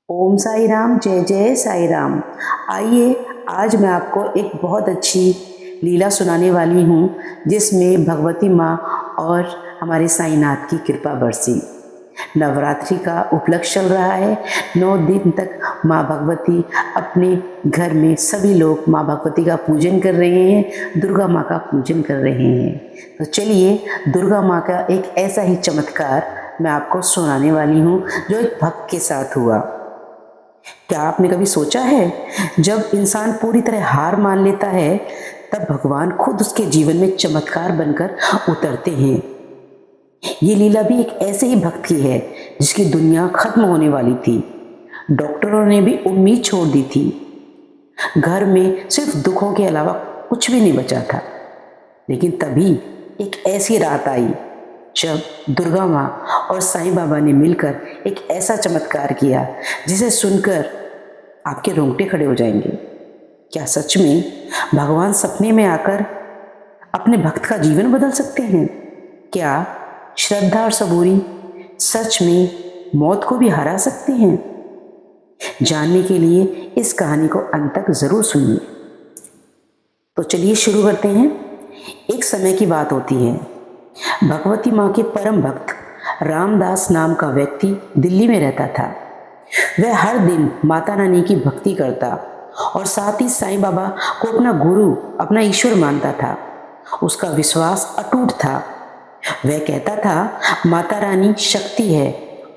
ओम साई राम, जय जय साई राम। आइए आज मैं आपको एक बहुत अच्छी लीला सुनाने वाली हूँ जिसमें भगवती माँ और हमारे साईनाथ की कृपा बरसी। नवरात्रि का उपलक्ष्य चल रहा है। 9 दिन तक माँ भगवती अपने घर में सभी लोग माँ भगवती का पूजन कर रहे हैं, दुर्गा माँ का पूजन कर रहे हैं। तो चलिए दुर्गा माँ का एक ऐसा ही चमत्कार मैं आपको सुनाने वाली हूँ जो एक भक्त के साथ हुआ। क्या आपने कभी सोचा है जब इंसान पूरी तरह हार मान लेता है तब भगवान खुद उसके जीवन में चमत्कार बनकर उतरते हैं। ये लीला भी एक ऐसे ही भक्त की है जिसकी दुनिया खत्म होने वाली थी। डॉक्टरों ने भी उम्मीद छोड़ दी थी। घर में सिर्फ दुखों के अलावा कुछ भी नहीं बचा था। लेकिन तभी एक ऐसी रात आई जब दुर्गा माँ और साईं बाबा ने मिलकर एक ऐसा चमत्कार किया जिसे सुनकर आपके रोंगटे खड़े हो जाएंगे। क्या सच में भगवान सपने में आकर अपने भक्त का जीवन बदल सकते हैं? क्या श्रद्धा और सबूरी सच में मौत को भी हरा सकते हैं? जानने के लिए इस कहानी को अंत तक जरूर सुनिए। तो चलिए शुरू करते हैं। एक समय की बात होती है। भगवती माँ के परम भक्त रामदास नाम का व्यक्ति दिल्ली में रहता था। वह हर दिन माता रानी की भक्ति करता और साथ ही साईं बाबा को अपना गुरु, अपना ईश्वर मानता था। उसका विश्वास अटूट था। वह कहता था माता रानी शक्ति है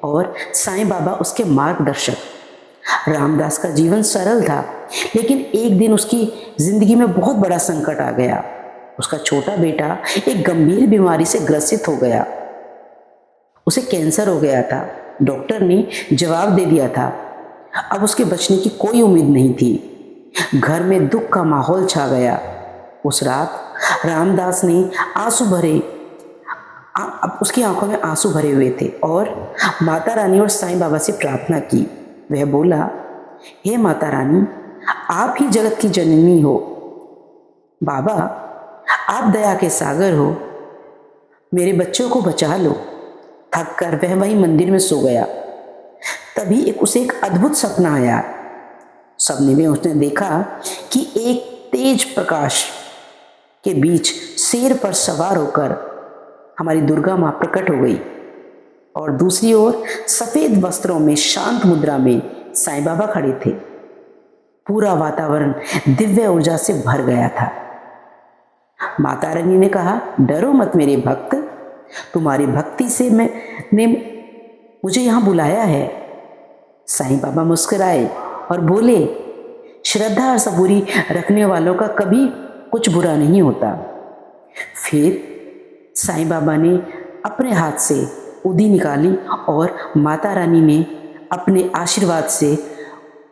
और साईं बाबा उसके मार्गदर्शक। रामदास का जीवन सरल था, लेकिन एक दिन उसकी जिंदगी में बहुत बड़ा संकट आ गया। उसका छोटा बेटा एक गंभीर बीमारी से ग्रसित हो गया। उसे कैंसर हो गया था। डॉक्टर ने जवाब दे दिया था। अब उसके बचने की कोई उम्मीद नहीं थी। घर में दुख का माहौल छा गया। उस रात रामदास ने उसकी आंखों में आंसू भरे हुए थे और माता रानी और साईं बाबा से प्रार्थना की। वह बोला, हे माता रानी, आप ही जगत की जननी हो। बाबा, आप दया के सागर हो। मेरे बच्चों को बचा लो। थक कर वह वहीं मंदिर में सो गया। तभी उसे एक अद्भुत सपना आया। सपने में उसने देखा कि एक तेज प्रकाश के बीच शेर पर सवार होकर हमारी दुर्गा माँ प्रकट हो गई और दूसरी ओर सफेद वस्त्रों में शांत मुद्रा में साईं बाबा खड़े थे। पूरा वातावरण दिव्य ऊर्जा से भर गया था। माता रानी ने कहा, डरो मत मेरे भक्त, तुम्हारी भक्ति से ने मुझे यहाँ बुलाया है। साईं बाबा मुस्कुराए और बोले, श्रद्धा और सबूरी रखने वालों का कभी कुछ बुरा नहीं होता। फिर साईं बाबा ने अपने हाथ से उदी निकाली और माता रानी ने अपने आशीर्वाद से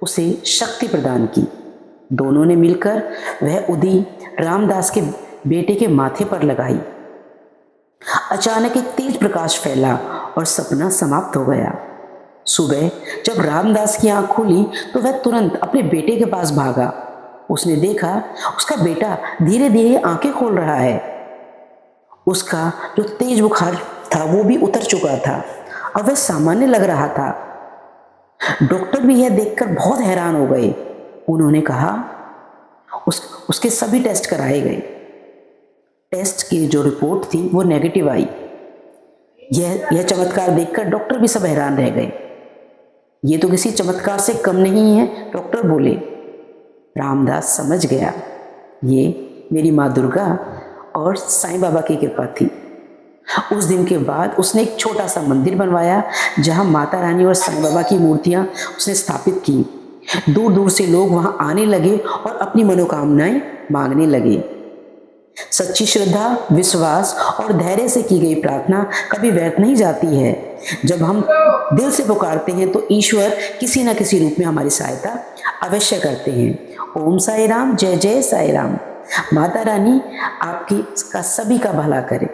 उसे शक्ति प्रदान की। दोनों ने मिलकर वह उदी रामदास के बेटे के माथे पर लगाई। अचानक एक तेज प्रकाश फैला और सपना समाप्त हो गया। सुबह जब रामदास की आंख खुली तो वह तुरंत अपने बेटे के पास भागा। उसने देखा उसका बेटा धीरे धीरे आंखें खोल रहा है। उसका जो तेज बुखार था वो भी उतर चुका था। अब वह सामान्य लग रहा था। डॉक्टर भी यह देखकर बहुत हैरान हो गए। उन्होंने कहा उसके सभी टेस्ट कराए गए। टेस्ट की जो रिपोर्ट थी वो नेगेटिव आई। यह चमत्कार देखकर डॉक्टर भी सब हैरान रह गए। ये तो किसी चमत्कार से कम नहीं है, डॉक्टर बोले। रामदास समझ गया ये मेरी माँ दुर्गा और साईं बाबा की कृपा थी। उस दिन के बाद उसने एक छोटा सा मंदिर बनवाया जहाँ माता रानी और साईं बाबा की मूर्तियाँ उसने स्थापित की। दूर दूर से लोग वहाँ आने लगे और अपनी मनोकामनाएं मांगने लगे। सच्ची श्रद्धा, विश्वास और धैर्य से की गई प्रार्थना कभी व्यर्थ नहीं जाती है। जब हम दिल से पुकारते हैं तो ईश्वर किसी न किसी रूप में हमारी सहायता अवश्य करते हैं। ओम साई राम, जय जय साई राम। माता रानी आपकी का सभी का भला करे।